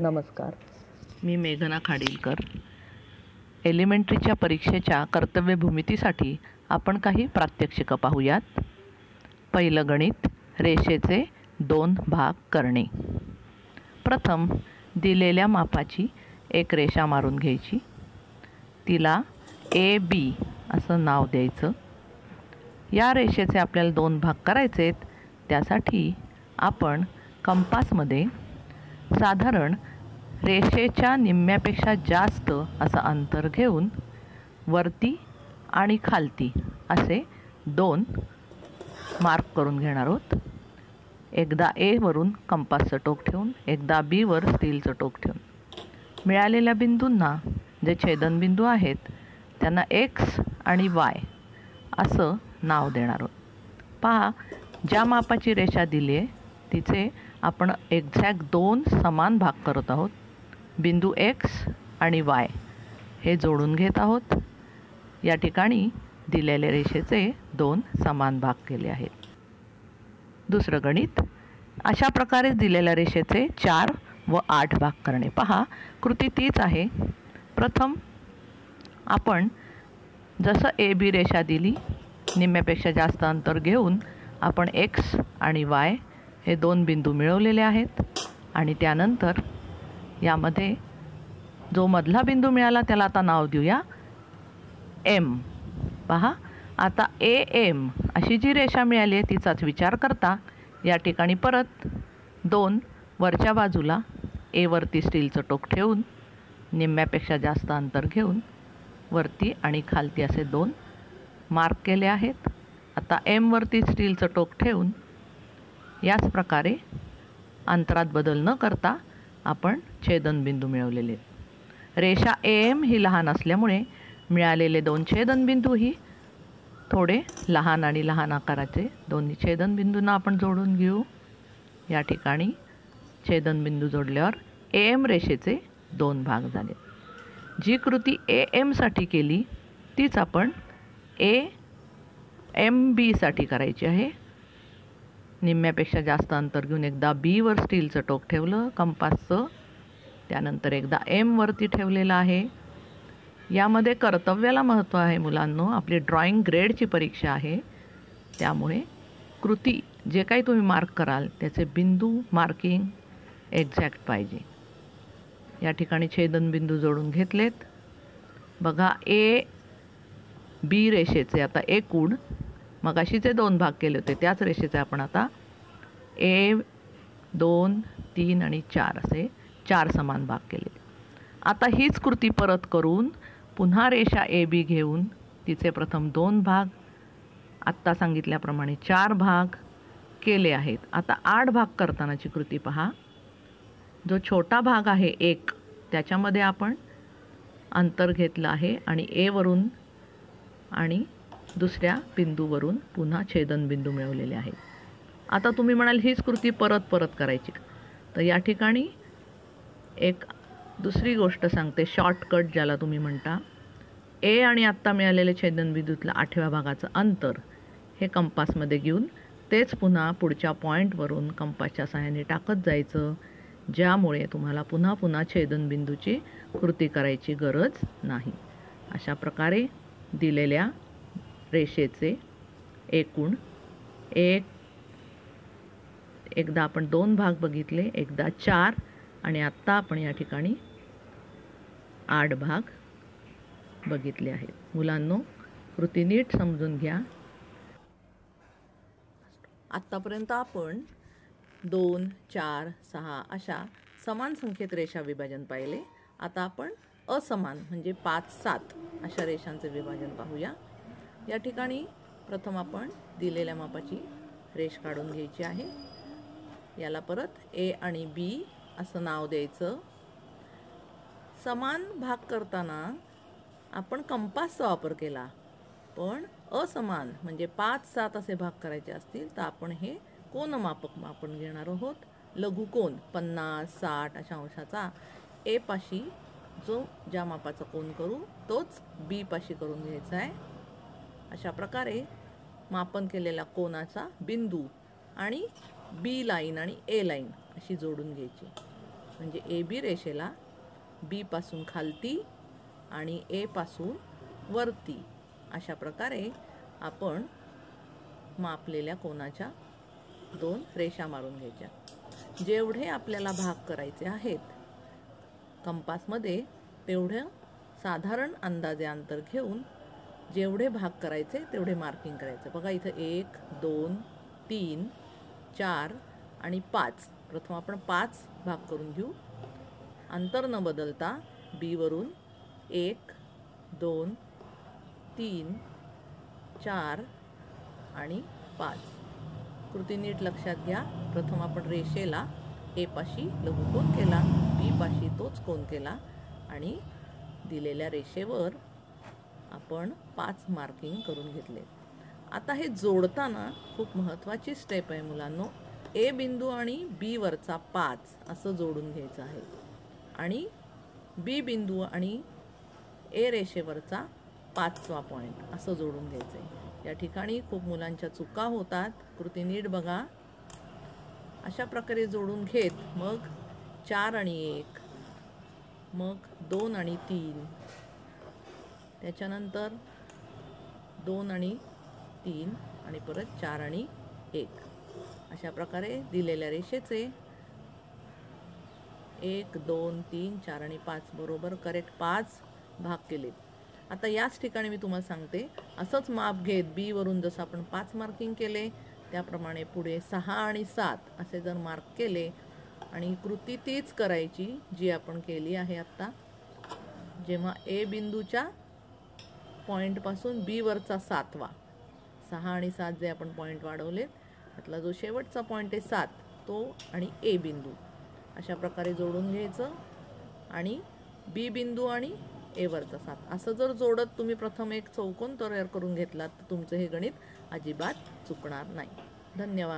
नमस्कार, मी मेघना खाडीलकर. एलिमेंटरीच्या परीक्षेच्या कर्तव्य भूमितीसाठी आपण काही प्रात्यक्षिकं पाहूयात. पहिलं गणित, रेषेचे 2 भाग करणे. प्रथम दिलेल्या मापाची एक रेषा मारून घ्यायची. तिला AB असं नाव द्यायचं. या रेषेचे आपल्याला 2 भाग करायचेत. त्यासाठी आपण कंपासमध्ये साधारण रेषेच्या निम्म्यापेक्षा जास्त असं अंतर घेऊन वरती आणि खालती असे 2 मार्क करून घेणार आहोत. एकदा A वरून कंपासचं टोक ठेवून, एकदा B वर स्टीलचं टोक ठेवून मिळालेल्या बिंदूंना, जे छेदनबिंदू आहेत, त्यांना X आणि Y असं नाव देणार आहोत. पहा, ज्या मापाची रेषा दिली आहे तिचे आपण एक्झॅक्ट 2 समान भाग करत आहोत. बिंदू X आणि Y हे जोडून घेत आहोत. या ठिकाणी दिलेल्या रेषेचे 2 समान भाग केले आहेत. दुसरं गणित, अशा प्रकारे दिलेल्या रेषेचे 4 व 8 भाग करणे. पहा, कृती तीच आहे. प्रथम आपण जसं AB रेषा दिली, निम्म्यापेक्षा जास्त अंतर घेऊन आपण X आणि Y हे 2 बिंदू मिळवलेले आहेत. आणि त्यानंतर यामध्ये जो मधला बिंदू मिळाला त्याला आता नाव देऊया M. पहा, आता AM अशी जी रेषा मिळाली आहे तिचाच विचार करता या ठिकाणी परत 2 वरच्या बाजूला A वरती स्टीलचं टोक ठेवून निम्म्यापेक्षा जास्त अंतर घेऊन वरती आणि खालती असे 2 मार्क केले आहेत. आता M वरती स्टीलचं टोक ठेवून याच प्रकारे अंतरात बदल न करता आपण छेदनबिंदू मिळवलेले. रेषा AM ही लहान असल्यामुळे मिळालेले 2 छेदनबिंदूही थोडे लहान आणि लहान आकाराचे. दोन्ही छेदनबिंदूंना आपण जोडून घेऊ. या ठिकाणी छेदनबिंदू जोडल्यावर AM रेषेचे 2 भाग झाले. जी कृती AM साठी केली तीच आपण AMB साठी करायची आहे. निम्म्यापेक्षा जास्त अंतर घेऊन एकदा B वर स्टीलचं टोक ठेवलं कंपासचं, त्यानंतर एकदा M वरती ठेवलेलं आहे. यामध्ये कर्तव्याला महत्त्व आहे मुलांनो. आपली ड्रॉइंग ग्रेडची परीक्षा आहे, त्यामुळे कृती जे काही तुम्ही मार्क कराल त्याचे बिंदू मार्किंग एक्झॅक्ट पाहिजे. या ठिकाणी छेदनबिंदू जोडून घेतलेत. बघा, AB रेषेचे आता एकूण मगाशीचे 2 भाग केले होते त्याच रेषेचे आपण आता 1, 2, 3 आणि 4 असे 4 समान भाग केले. आता हीच कृती परत करून पुन्हा रेषा AB घेऊन तिचे प्रथम 2 भाग, आत्ता सांगितल्याप्रमाणे 4 भाग केले आहेत. आता 8 भाग करतानाची कृती पहा. जो छोटा भाग आहे 1 त्याच्यामध्ये आपण अंतर घेतलं आहे आणि A वरून आणि दुसऱ्या बिंदूवरून पुन्हा छेदनबिंदू मिळवलेले आहेत. आता तुम्ही म्हणाल हीच कृती परत करायची. तर या ठिकाणी एक दुसरी गोष्ट सांगते, शॉर्टकट ज्याला तुम्ही म्हणता. A आणि आत्ता मिळालेले छेदनबिंदूतलं 8व्या भागाचं अंतर हे कंपासमध्ये घेऊन तेच पुन्हा पुढच्या पॉईंटवरून कंपासच्या सहाय्याने टाकत जायचं, ज्यामुळे तुम्हाला पुन्हा पुन्हा छेदनबिंदूची कृती करायची गरज नाही. अशा प्रकारे दिलेल्या रेषेचे एकूण एकदा आपण 2 भाग बघितले, एकदा 4 आणि आत्ता आपण या ठिकाणी 8 भाग बघितले आहेत. मुलांनो, कृती नीट समजून घ्या. आत्तापर्यंत आपण 2, 4, 6 अशा समान संख्येत रेषा विभाजन पाहिले. आता आपण असमान म्हणजे 5, 7 अशा रेषांचे विभाजन पाहूया. या ठिकाणी प्रथम आपण दिलेल्या मापाची रेष काढून घ्यायची आहे. याला परत A आणि B असं नाव द्यायचं. समान भाग करताना आपण कंपासचा वापर केला, पण असमान म्हणजे 5, 7 असे भाग करायचे असतील तर आपण हे कोनमापक मापन घेणार आहोत. लघुकोन 50, 60 अशा अंशाचा A पाशी जो ज्या मापाचा कोन करू तोच B पाशी करून घ्यायचा आहे. अशा प्रकारे मापन केलेल्या कोनाचा बिंदू आणि B लाईन आणि A लाईन अशी जोडून घ्यायची. म्हणजे ए बी रेषेला बी पासून खालती आणि ए पासून वरती अशा प्रकारे आपण मापलेल्या कोनाच्या 2 रेषा मारून घ्यायच्या. जेवढे आपल्याला भाग करायचे आहेत कंपासमध्ये तेवढं साधारण अंदाजे अंतर घेऊन जेवढे भाग करायचे तेवढे मार्किंग करायचं. बघा इथं 1 2 3 4 आणि 5. प्रथम आपण 5 भाग करून घेऊ. अंतर न बदलता बी वरून 1 2 3 4 आणि 5. कृती नीट लक्षात घ्या. प्रथम आपण रेषेला ए पाशी लघुकोन केला, बी पाशी तोच कोन केला आणि दिलेल्या रेषेवर आपण 5 मार्किंग करून घेतले. आता हे जोडताना खूप महत्त्वाची स्टेप आहे मुलांनो. ए बिंदू आणि बी वरचा 5 असं जोडून घ्यायचं आहे आणि बी बिंदू आणि ए रेषेवरचा 5वा पॉईंट असं जोडून घ्यायचं आहे. या ठिकाणी खूप मुलांच्या चुका होतात. कृती नीट बघा. अशा प्रकारे जोडून घेत मग 4 आणि 1, मग 2 आणि 3, त्याच्यानंतर 2 आणि 3 आणि परत 4 आणि 1 अशा प्रकारे दिलेल्या रेषेचे 1 2 3 4 आणि 5 बरोबर करेक्ट 5 भाग केले. आता याच ठिकाणी मी तुम्हाला सांगते, असंच माप घेत बी वरून जसं आपण 5 मार्किंग केले त्याप्रमाणे पुढे 6 आणि 7 असे जर मार्क केले आणि कृती तीच करायची जी आपण केली आहे आत्ता. जेव्हा ए बिंदूच्या पॉईंटपासून बी वरचा 7वा, 6 आणि 7 जे आपण पॉईंट वाढवलेत त्यातला जो शेवटचा पॉईंट आहे 7 तो आणि ए बिंदू अशा प्रकारे जोडून घ्यायचं आणि बी बिंदू आणि ए वरचा 7 असं जर जोडत तुम्ही प्रथम एक चौकोन तयार करून घेतलात तर तुमचं हे गणित अजिबात चुकणार नाही. धन्यवाद.